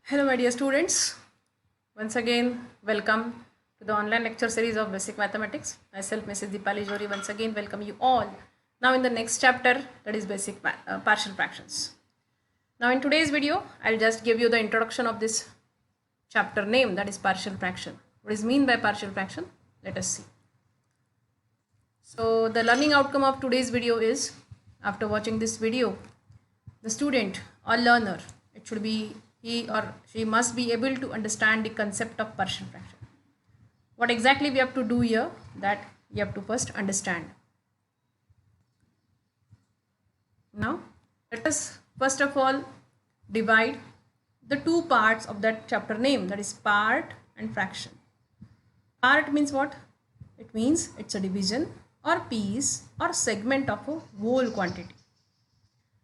Hello, my dear students. Once again, welcome to the online lecture series of Basic Mathematics. Myself, Mrs. Deepali Jori, once again welcome you all. Now, in the next chapter, that is partial fractions. Now, in today's video, I'll just give you the introduction of this chapter name, that is partial fraction. What is mean by partial fraction? Let us see. So, the learning outcome of today's video is, after watching this video, the student or learner, it should be he or she must be able to understand the concept of partial fraction. What exactly we have to do here, that you have to first understand. Now, let us first of all divide the two parts of that chapter name, that is part and fraction. Part means what? It means it's a division or piece or segment of a whole quantity.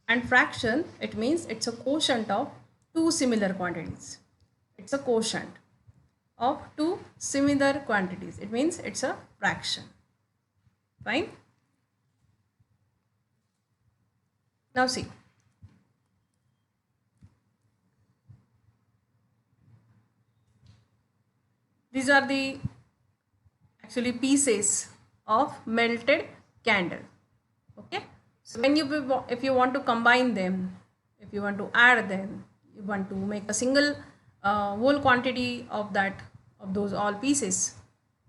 And fraction, it means it's a quotient of two similar quantities. It's a quotient of two similar quantities. It means it's a fraction. Fine. Now see. These are the actually pieces of melted candle. Okay. So when if you want to combine them, if you want to add them, you want to make a single whole quantity of those all pieces,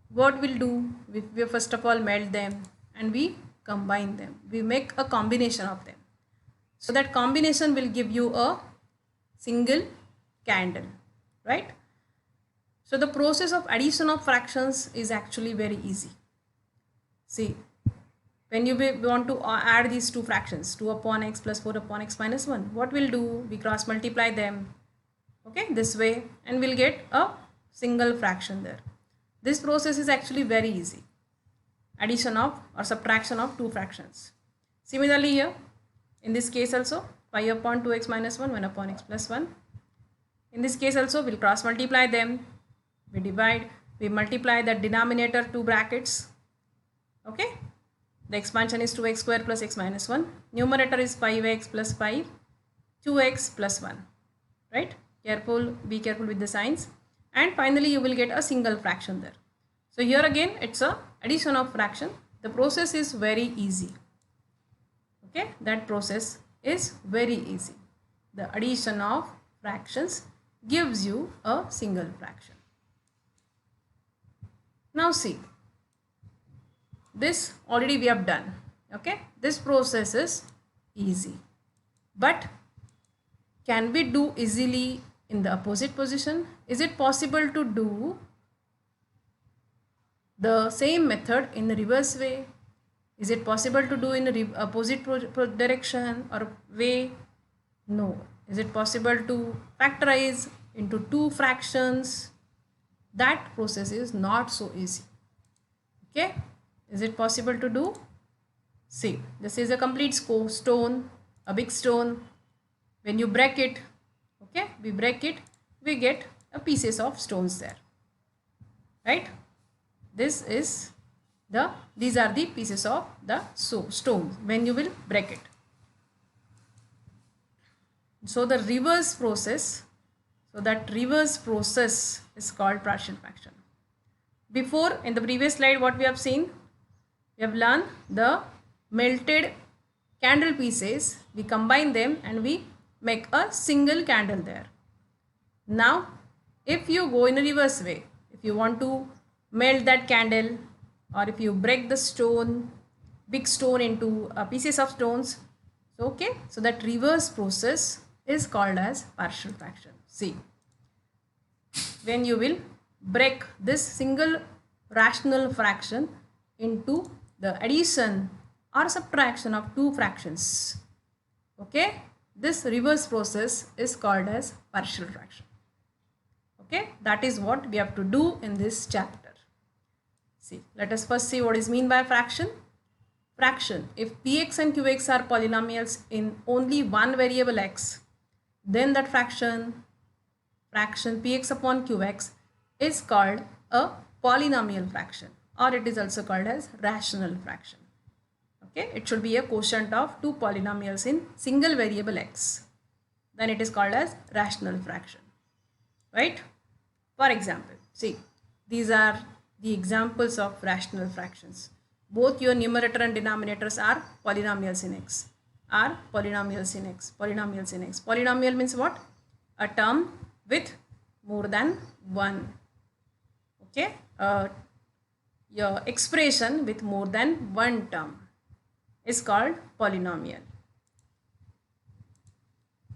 what we'll do, we first of all melt them and we combine them. We make a combination of them. So that combination will give you a single candle, right? So the process of addition of fractions is actually very easy. See, when you want to add these two fractions, 2 upon x plus 4 upon x minus 1, what we'll do, we cross multiply them, okay, this way, and we'll get a single fraction there. This process is actually very easy. Addition of or subtraction of two fractions. Similarly here, in this case also, 5 upon 2x minus 1, 1 upon x plus 1. In this case also, we'll cross multiply them. We divide, we multiply the denominator two brackets, okay. The expansion is 2x square plus x minus 1. Numerator is 5x plus 5, 2x plus 1. Right? Be careful with the signs. And finally, you will get a single fraction there. So here again, it's a addition of fraction. The process is very easy. Okay? That process is very easy. The addition of fractions gives you a single fraction. Now see. This already we have done, okay. This process is easy, but can we do easily in the opposite position? Is it possible to do the same method in the reverse way? Is it possible to do in the opposite direction or way? No. Is it possible to factorize into two fractions? That process is not so easy, okay. Is it possible to do? See, this is a complete stone, a big stone. When you break it, okay, we break it, we get a pieces of stones there, right? These are the pieces of the stone when you will break it. So the reverse process, that reverse process is called partial fraction. Before, in the previous slide, what we have seen, we have learned the melted candle pieces, we combine them and we make a single candle there. Now, if you go in a reverse way, if you want to melt that candle or if you break the stone, big stone into pieces of stones, so okay, so that reverse process is called as partial fraction. See, when you will break this single rational fraction into the addition or subtraction of two fractions, okay, this reverse process is called as partial fraction, okay. That is what we have to do in this chapter. See, let us first see what is mean by fraction. Fraction, if px and qx are polynomials in only one variable x, then that fraction px upon qx is called a polynomial fraction, or it is also called as rational fraction. Okay, it should be a quotient of two polynomials in single variable x. Then it is called as rational fraction. right? For example, see, these are the examples of rational fractions. Both your numerator and denominators are polynomials in x. Are polynomials in x. Polynomials in x. Polynomial means what? A term with more than one. Okay. Your expression with more than one term is called polynomial.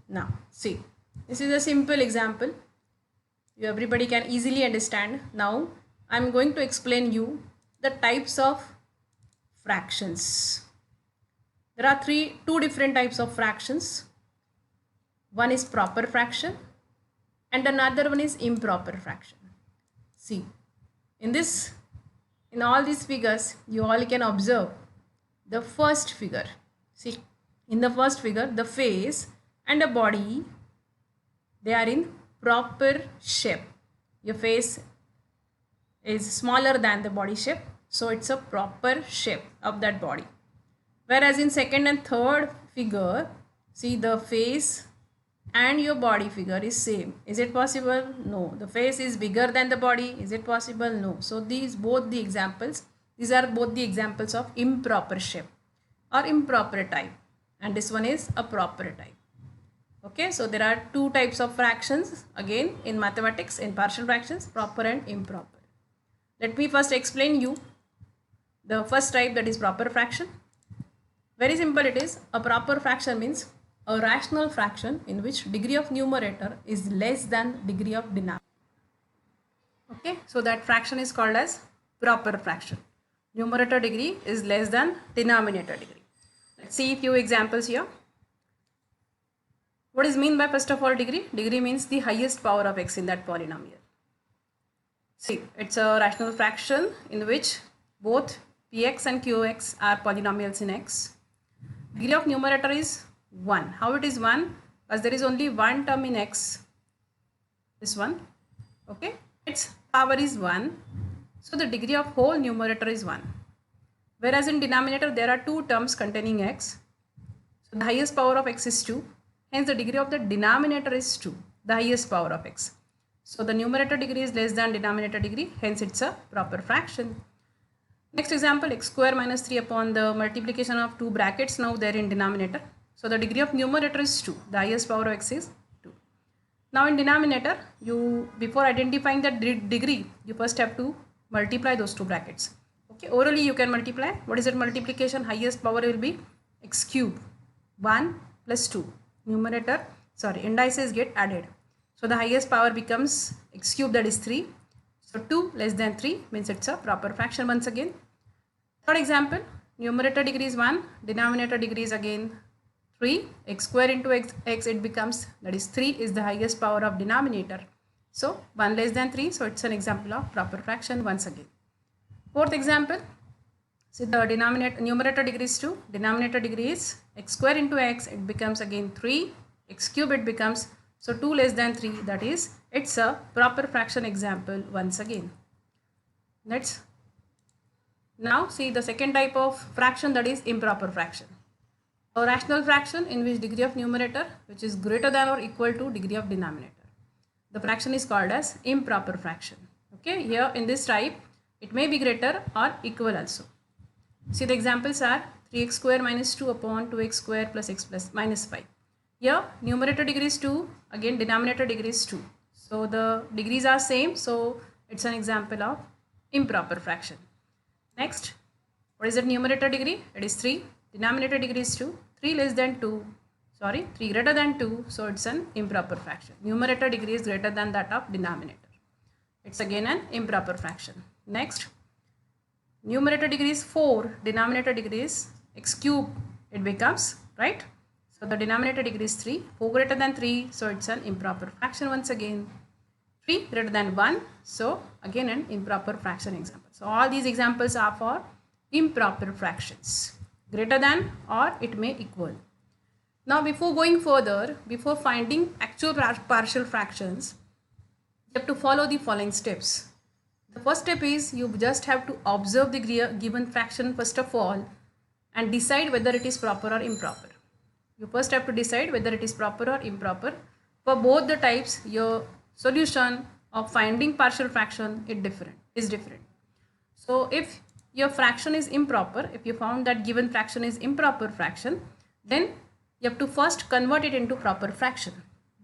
Now, see, this is a simple example. Everybody can easily understand. Now, I am going to explain you the types of fractions. There are two different types of fractions. One is proper fraction and another one is improper fraction. See, in all these figures, you all can observe the first figure. See, in the first figure, the face and the body, they are in proper shape. Your face is smaller than the body shape, so it's a proper shape of that body. Whereas in second and third figure, see, the face and your body figure is same. Is it possible? No. The face is bigger than the body. Is it possible? No. So these are both the examples of improper shape or improper type, and this one is a proper type. Okay, so there are two types of fractions again in mathematics, in partial fractions, proper and improper. Let me first explain you the first type, that is proper fraction. Very simple it is. A proper fraction means a rational fraction in which degree of numerator is less than degree of denominator. Okay, so that fraction is called as proper fraction. Numerator degree is less than denominator degree. Let's see a few examples here. What is mean by first of all degree? Degree means the highest power of x in that polynomial. See, it's a rational fraction in which both px and qx are polynomials in x. Degree of numerator is 1. How it is 1? Because there is only one term in x. This one. Okay. Its power is 1. So the degree of whole numerator is 1. Whereas in denominator there are two terms containing x. So the highest power of x is 2. Hence the degree of the denominator is 2. The highest power of x. So the numerator degree is less than denominator degree. Hence it's a proper fraction. Next example, x square minus 3 upon the multiplication of two brackets now there in denominator. So the degree of numerator is 2. The highest power of x is 2. Now in denominator, before identifying the degree, you first have to multiply those two brackets. Okay, orally you can multiply. What is that multiplication? Highest power will be x cube. 1 plus 2. Indices get added. So the highest power becomes x cube, that is 3. So 2 less than 3 means it's a proper fraction once again. Third example, numerator degree is 1, denominator degree is again 3, x square into x it becomes, that is 3 is the highest power of denominator. So 1 less than 3, so it's an example of proper fraction once again. Fourth example, see the numerator degree is 2, denominator degree is x square into x, it becomes again 3, x cube it becomes, so 2 less than 3, that is it's a proper fraction example once again. Let's now see the second type of fraction, that is improper fraction. A rational fraction in which degree of numerator which is greater than or equal to degree of denominator. The fraction is called as improper fraction. Okay, here in this type it may be greater or equal also. See the examples are 3x square minus 2 upon 2x square plus x plus minus 5. Here numerator degree is 2, again denominator degree is 2. So the degrees are same, so it's an example of improper fraction. Next, what is the numerator degree? It is 3. Denominator degree is 2. 3 greater than 2, so it's an improper fraction. Numerator degree is greater than that of denominator. It's again an improper fraction. Next, numerator degree is 4, denominator degree is x cube, it becomes, right? So the denominator degree is 3, 4 greater than 3, so it's an improper fraction once again. 3 greater than 1, so again an improper fraction example. So all these examples are for improper fractions, greater than or it may equal. Now before going further, before finding actual partial fractions, you have to follow the following steps. The first step is you just have to observe the given fraction first of all and decide whether it is proper or improper. You first have to decide whether it is proper or improper. For both the types, your solution of finding partial fraction is different. So if your fraction is improper, if you found that given fraction is improper fraction, then you have to first convert it into proper fraction.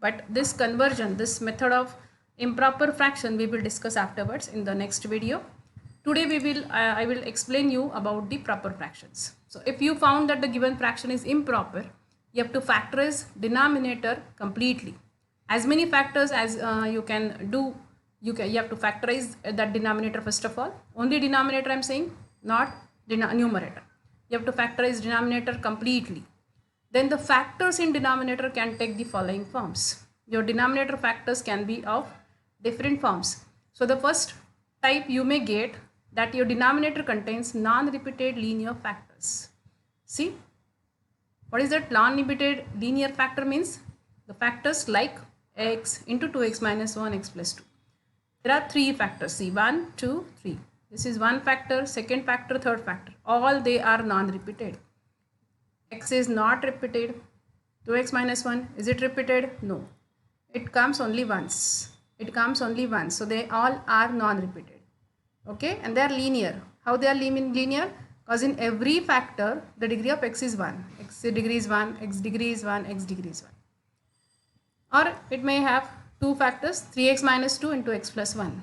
But this conversion, this method of improper fraction, we will discuss afterwards in the next video. Today I will explain you about the proper fractions. So if you found that the given fraction is improper, you have to factorize denominator completely. As many factors as you can do, you have to factorize that denominator first of all. Only denominator I am saying, not numerator. You have to factorize denominator completely. Then the factors in denominator can take the following forms. Your denominator factors can be of different forms. So the first type you may get that your denominator contains non-repeated linear factors. See, what is that non-repeated linear factor means? The factors like x into 2x minus 1x plus 2. There are three factors. See, 1, 2, 3. This is one factor, second factor, third factor. All they are non-repeated. X is not repeated. 2x minus 1, is it repeated? No. It comes only once. It comes only once. So they all are non-repeated. Okay, and they are linear. How they are linear? Because in every factor, the degree of x is 1. X degree is 1, x degree is 1, x degree is 1. Or it may have two factors, 3x minus 2 into x plus 1.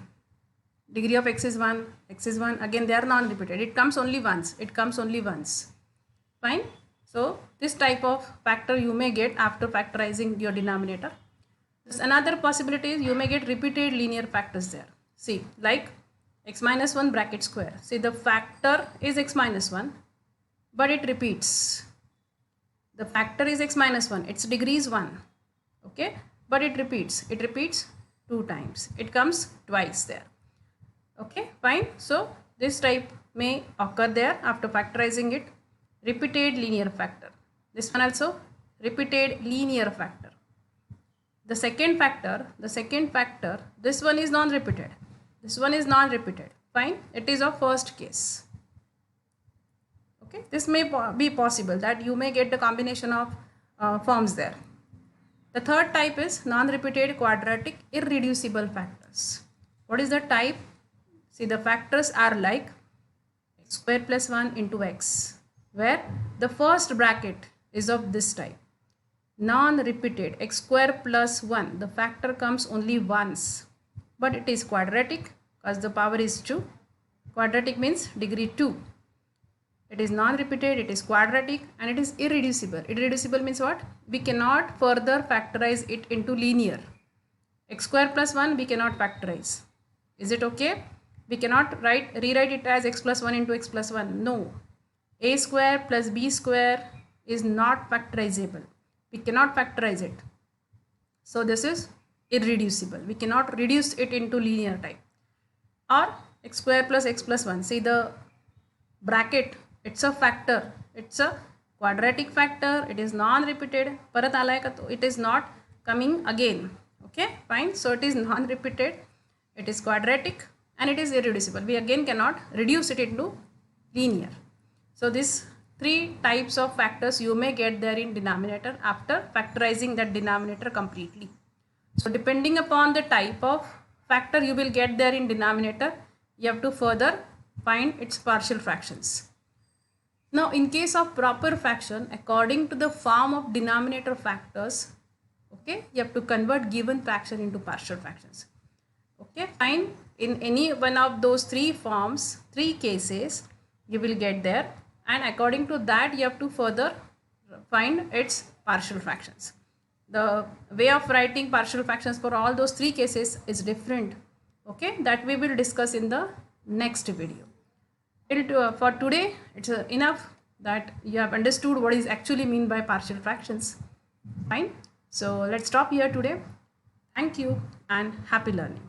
Degree of x is 1, x is 1. Again, they are non-repeated. It comes only once. It comes only once. Fine. So this type of factor you may get after factorizing your denominator. There's another possibility is you may get repeated linear factors there. See, like x minus 1 bracket square. See, the factor is x minus 1, but it repeats. The factor is x minus 1. Its degree is 1. Okay, but it repeats. It repeats 2 times. It comes twice there. Okay, fine. So this type may occur there after factorizing it. Repeated linear factor. This one also repeated linear factor. The second factor, this one is non-repeated. This one is non-repeated. Fine. It is of first case. Okay. This may be possible that you may get the combination of forms there. The third type is non-repeated quadratic irreducible factors. What is the type? See, the factors are like x square plus 1 into x, where the first bracket is of this type. Non-repeated x square plus 1, the factor comes only once, but it is quadratic because the power is 2. Quadratic means degree 2. It is non-repeated, it is quadratic, and it is irreducible. Irreducible means what? We cannot further factorize it into linear. X square plus 1 we cannot factorize. Is it okay? We cannot rewrite it as x plus 1 into x plus 1. No. A square plus b square is not factorizable. We cannot factorize it. So this is irreducible. We cannot reduce it into linear type. Or x square plus x plus 1. See, the bracket, it's a factor. It's a quadratic factor. It is non-repeated. Parat alay ka to it is not coming again. Okay, fine. So it is non-repeated. It is quadratic and it is irreducible. We again cannot reduce it into linear. So these three types of factors you may get there in denominator after factorizing that denominator completely. So depending upon the type of factor you will get there in denominator, you have to further find its partial fractions. Now in case of proper fraction, according to the form of denominator factors, okay, you have to convert given fraction into partial fractions. Okay, fine. In any one of those three forms, three cases, you will get there, and according to that you have to further find its partial fractions. The way of writing partial fractions for all those three cases is different. Okay, that we will discuss in the next video. For today, it's enough that you have understood what is actually mean by partial fractions. Fine. So let's stop here today. Thank you and happy learning.